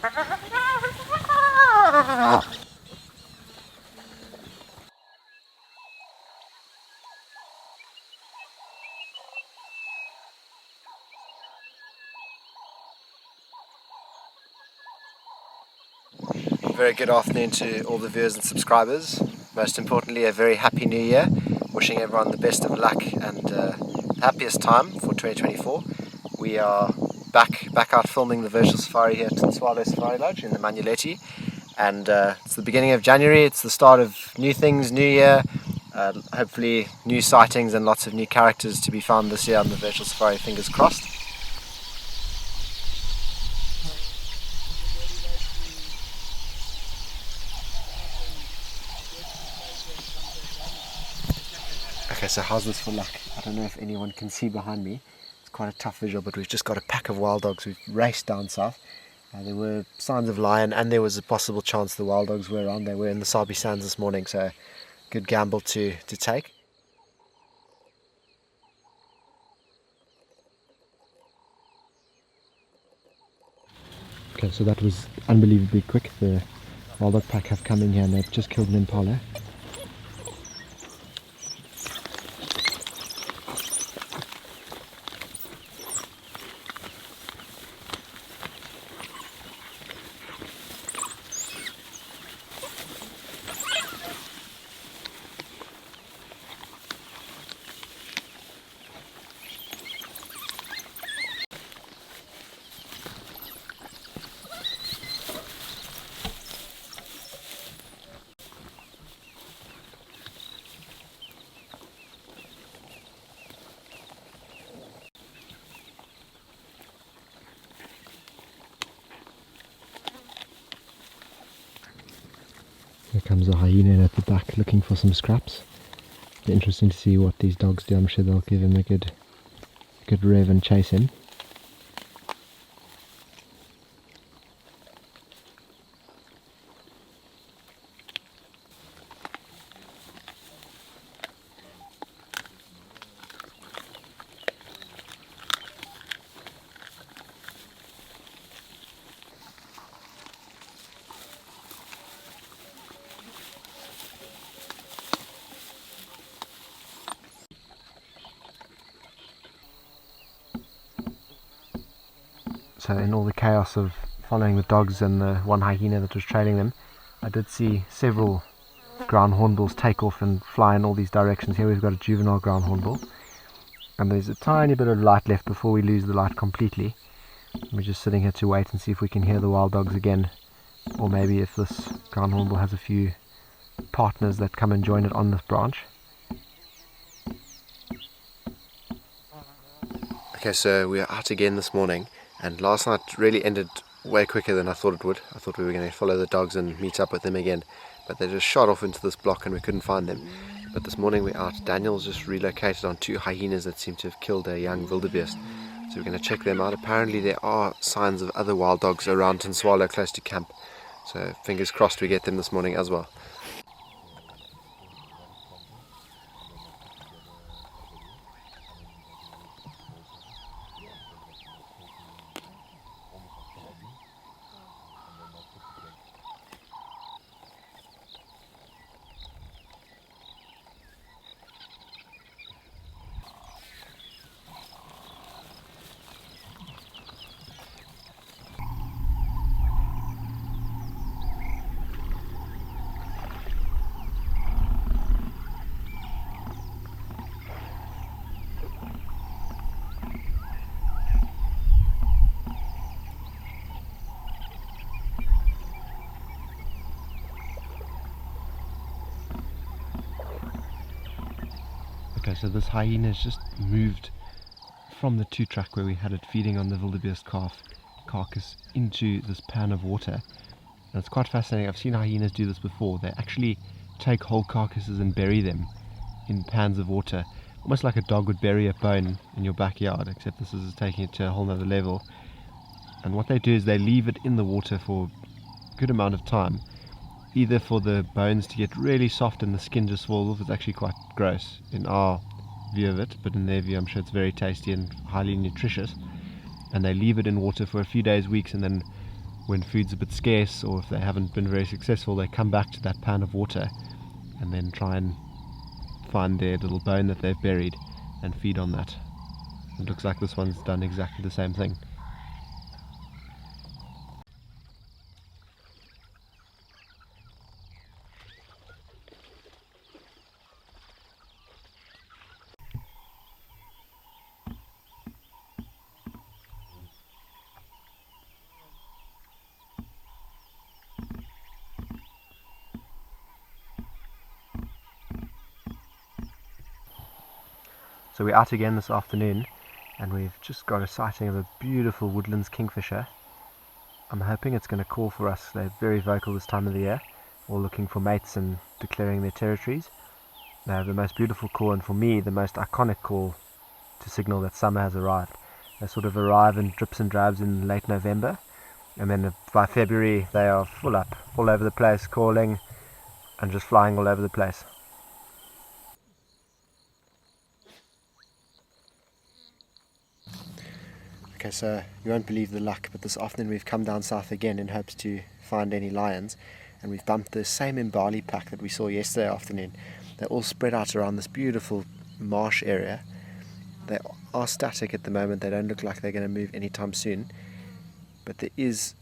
Very good afternoon to all the viewers and subscribers. Most importantly, a very happy new year. Wishing everyone the best of luck and the happiest time for 2024. We are back out filming the virtual safari here at Swallow Safari Lodge in the Manuletti, and it's the beginning of January. It's the start of new things, new year. Hopefully new sightings and lots of new characters to be found this year on the virtual safari, fingers crossed. Okay, so how's this for luck? I don't know if anyone can see behind me. It's quite a tough visual, but we've just got a pack of wild dogs. We've raced down south. There were signs of lion, and there was a possible chance the wild dogs were around. They were in the Sabi Sands this morning, so good gamble to take. Okay, so that was unbelievably quick. The wild dog pack have come in here and they've just killed an impala. Here comes a hyena in at the back looking for some scraps. It'll be interesting to see what these dogs do. I'm sure they'll give him a good rev and chase him. So in all the chaos of following the dogs and the one hyena that was trailing them, I did see several ground hornbills take off and fly in all these directions. Here we've got a juvenile ground hornbill, and there's a tiny bit of light left before we lose the light completely. We're just sitting here to wait and see if we can hear the wild dogs again, or maybe if this ground hornbill has a few partners that come and join it on this branch. Okay, so we are out again this morning, and last night really ended way quicker than I thought it would. I thought we were going to follow the dogs and meet up with them again, but they just shot off into this block and we couldn't find them. But this morning we're out. Daniel's just relocated on 2 hyenas that seem to have killed a young wildebeest, so we're going to check them out. Apparently there are signs of other wild dogs around Swallow close to camp, so fingers crossed we get them this morning as well. Okay, so this hyena has just moved from the 2 track where we had it feeding on the wildebeest carcass into this pan of water. And it's quite fascinating. I've seen hyenas do this before. They actually take whole carcasses and bury them in pans of water, almost like a dog would bury a bone in your backyard, except this is taking it to a whole nother level. And what they do is they leave it in the water for a good amount of time, either for the bones to get really soft and the skin just falls off. It's actually quite gross in our view of it, but in their view I'm sure it's very tasty and highly nutritious. And they leave it in water for a few days, weeks, and then when food's a bit scarce or if they haven't been very successful, they come back to that pan of water and then try and find their little bone that they've buried and feed on that. It looks like this one's done exactly the same thing. So we're out again this afternoon and we've just got a sighting of a beautiful woodlands kingfisher. I'm hoping it's going to call for us. They're very vocal this time of the year, all looking for mates and declaring their territories. They have the most beautiful call, and for me the most iconic call to signal that summer has arrived. They sort of arrive in drips and drabs in late November, and then by February they are full up, all over the place, calling and just flying all over the place. Okay, so you won't believe the luck, but this afternoon we've come down south again in hopes to find any lions, and we've bumped the same Imbali pack that we saw yesterday afternoon. They're all spread out around this beautiful marsh area. They are static at the moment. They don't look like they're going to move anytime soon, but there is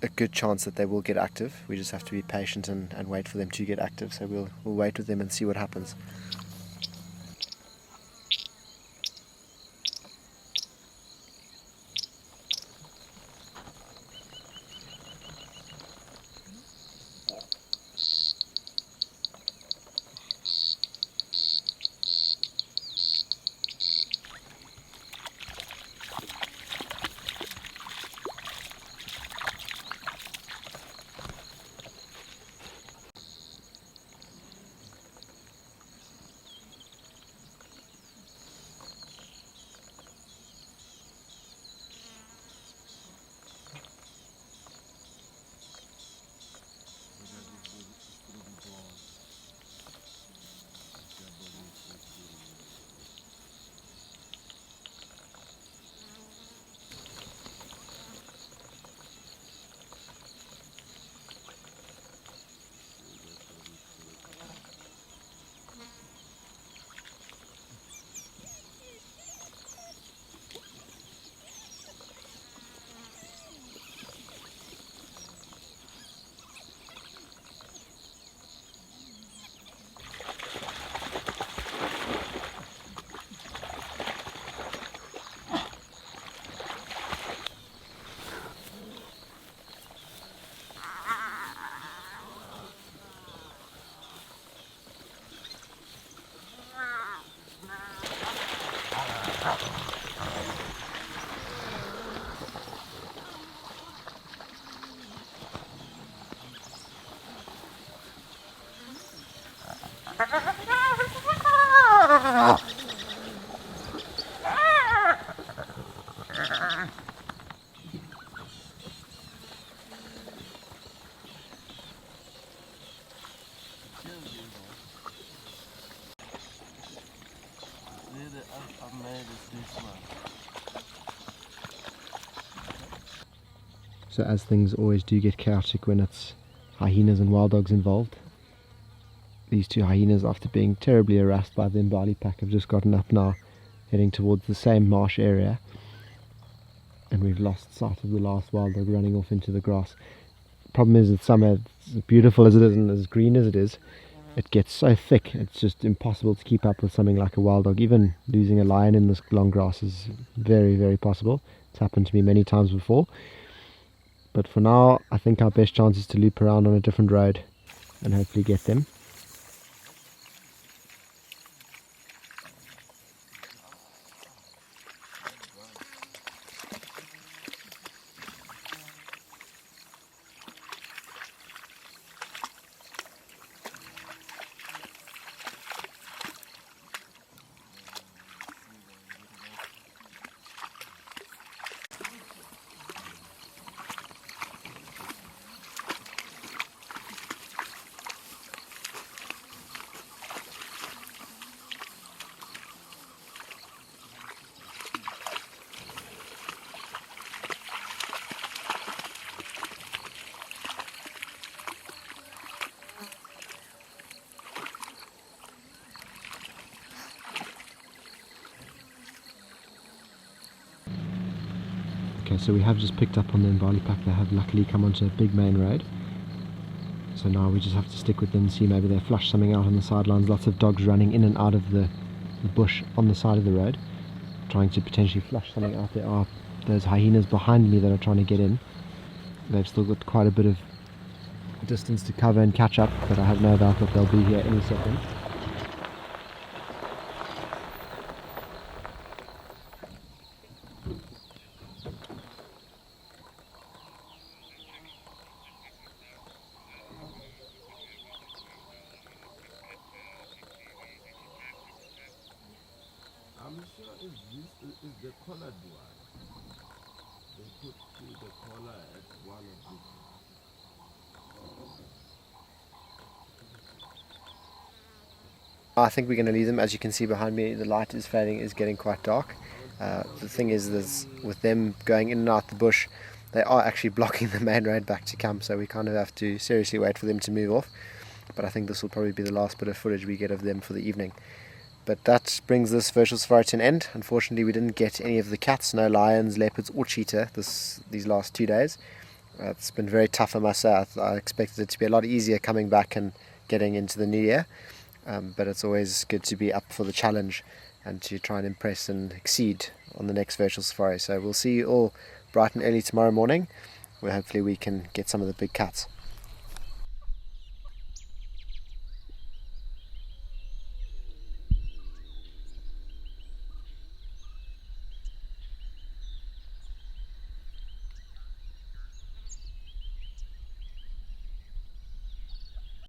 a good chance that they will get active. We just have to be patient and wait for them to get active, so we'll wait with them and see what happens. So as things always do get chaotic when it's hyenas and wild dogs involved, these two hyenas, after being terribly harassed by the Imbali pack, have just gotten up now, heading towards the same marsh area, and we've lost sight of the last wild dog running off into the grass. Problem is that summer, as beautiful as it is and as green as it is, it gets so thick it's just impossible to keep up with something like a wild dog. Even losing a lion in this long grass is very, very possible. It's happened to me many times before. But for now, I think our best chance is to loop around on a different road and hopefully get them. So we have just picked up on the Imbali pack. They have luckily come onto a big main road. So now we just have to stick with them and see maybe they flush something out on the sidelines. Lots of dogs running in and out of the bush on the side of the road, trying to potentially flush something out. There are those hyenas behind me that are trying to get in. They've still got quite a bit of distance to cover and catch up, but I have no doubt that they'll be here any second. I'm sure if this is the collared one, they put the collar at one of the. I think we're going to leave them. As you can see behind me, the light is fading, is getting quite dark. The thing is, with them going in and out the bush, they are actually blocking the main road back to camp, so we kind of have to seriously wait for them to move off. But I think this will probably be the last bit of footage we get of them for the evening. But that brings this virtual safari to an end. Unfortunately, we didn't get any of the cats, no lions, leopards or cheetah these last 2 days. It's been very tough, I must say. I expected it to be a lot easier coming back and getting into the new year. But it's always good to be up for the challenge and to try and impress and exceed on the next virtual safari. So we'll see you all bright and early tomorrow morning, where hopefully we can get some of the big cats.